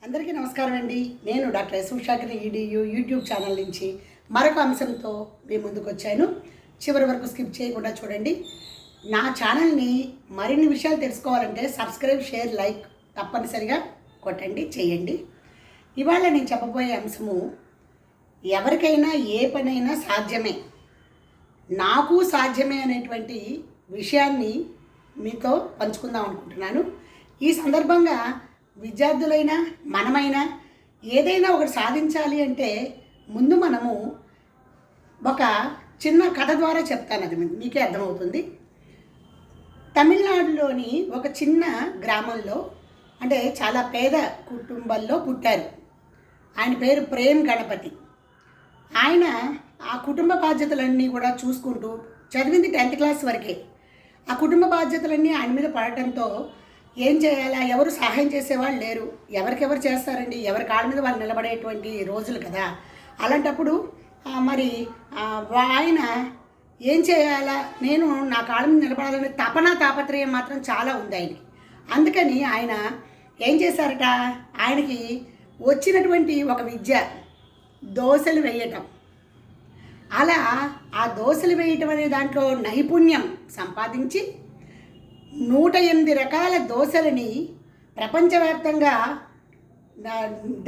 అందరికీ నమస్కారం అండి. నేను డాక్టర్ ఎస్ ఉషాగిరి ఈడియు యూట్యూబ్ ఛానల్ నుంచి మరొక అంశంతో మీ ముందుకు వచ్చాను. చివరి వరకు స్కిప్ చేయకుండా చూడండి. నా ఛానల్ని మరిన్ని విషయాలు తెలుసుకోవాలంటే సబ్స్క్రైబ్, షేర్, లైక్ తప్పనిసరిగా కొట్టండి, చేయండి. ఇవాళ నేను చెప్పబోయే అంశము ఎవరికైనా ఏ పనైనా సాధ్యమే, నాకు సాధ్యమే అనేటువంటి విషయాన్ని మీతో పంచుకుందాం అనుకుంటున్నాను. ఈ సందర్భంగా విద్యార్థులైనా మనమైనా ఏదైనా ఒకటి సాధించాలి అంటే ముందు మనము ఒక చిన్న కథ ద్వారా చెప్తాను, అది మీకే అర్థమవుతుంది. తమిళనాడులోని ఒక చిన్న గ్రామంలో, అంటే చాలా పేద కుటుంబంలో పుట్టారు. ఆయన పేరు ప్రేమ్ గణపతి. ఆయన ఆ కుటుంబ బాధ్యతలన్నీ కూడా చూసుకుంటూ చదివింది 10th క్లాస్ వరకే. ఆ కుటుంబ బాధ్యతలన్నీ ఆయన మీద పడటంతో ఏం చేయాలా, ఎవరు సహాయం చేసేవాళ్ళు లేరు. ఎవరికెవరు చేస్తారండి, ఎవరి కాళ్ళ మీద వాళ్ళు నిలబడేటువంటి రోజులు కదా. అలాంటప్పుడు మరి ఆయన ఏం చేయాలా, నేను నా కాళ్ళ మీద నిలబడాలనే తాపత్రయం మాత్రం చాలా ఉంది ఆయనకి. అందుకని ఆయన ఏం చేశారట, ఆయనకి వచ్చినటువంటి ఒక విద్య దోశలు వేయటం. అలా ఆ దోశలు వేయటం అనే దాంట్లో నైపుణ్యం సంపాదించి 108 రకాల దోశలని ప్రపంచవ్యాప్తంగా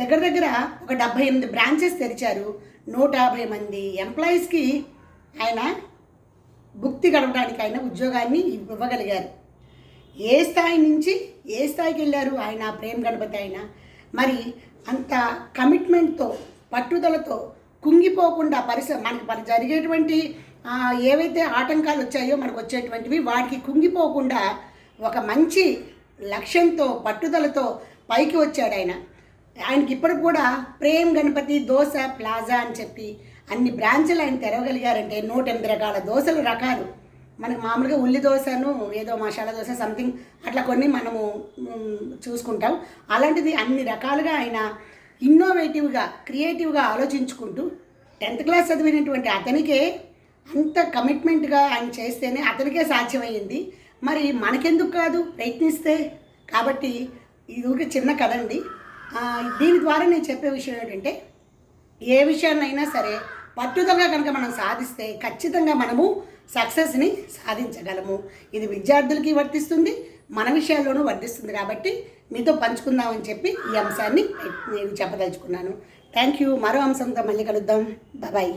దగ్గర దగ్గర ఒక 78 బ్రాంచెస్ తెరిచారు. 150 మంది ఎంప్లాయీస్కి ఆయన భుక్తి గడపడానికి ఆయన ఉద్యోగాన్ని ఇవ్వగలిగారు. ఏ స్థాయి నుంచి ఏ స్థాయికి వెళ్ళారు ఆయన, ప్రేమ్ గణపతి ఆయన. మరి అంత కమిట్మెంట్తో, పట్టుదలతో, కుంగిపోకుండా మనకి జరిగేటువంటి ఏవైతే ఆటంకాలు వచ్చాయో మనకు వచ్చేటువంటివి, వాటికి కుంగిపోకుండా ఒక మంచి లక్ష్యంతో, పట్టుదలతో పైకి వచ్చాడు ఆయన. ఆయనకి ఇప్పటికి కూడా ప్రేమ్ గణపతి దోశ ప్లాజా అని చెప్పి అన్ని బ్రాంచ్లు ఆయన తెరవగలిగారంటే 108 రకాల దోశల రకాలు. మనకు మామూలుగా ఉల్లి దోశను ఏదో మసాలా దోశ సంథింగ్ అట్లా కొన్ని మనము చూసుకుంటాం. అలాంటిది అన్ని రకాలుగా ఆయన ఇన్నోవేటివ్గా, క్రియేటివ్గా ఆలోచించుకుంటూ 10th క్లాస్ చదివినటువంటి అతనికే అంత కమిట్మెంట్గా ఆయన చేస్తేనే అతనికే సాధ్యమయ్యింది. మరి మనకెందుకు కాదు ప్రయత్నిస్తే. కాబట్టి ఇది ఒక చిన్న కథ అండి. దీని ద్వారా నేను చెప్పే విషయం ఏంటంటే, ఏ విషయాన్నైనా సరే పట్టుదలగా కనుక మనం సాధిస్తే ఖచ్చితంగా మనము సక్సెస్ని సాధించగలము. ఇది విద్యార్థులకి వర్తిస్తుంది, మన విషయాల్లోనూ వర్తిస్తుంది. కాబట్టి మీతో పంచుకుందామని చెప్పి ఈ అంశాన్ని నేను చెప్పదలుచుకున్నాను. Thank you. మరో అంశంతో మళ్ళీ కలుద్దాం. బాయ్.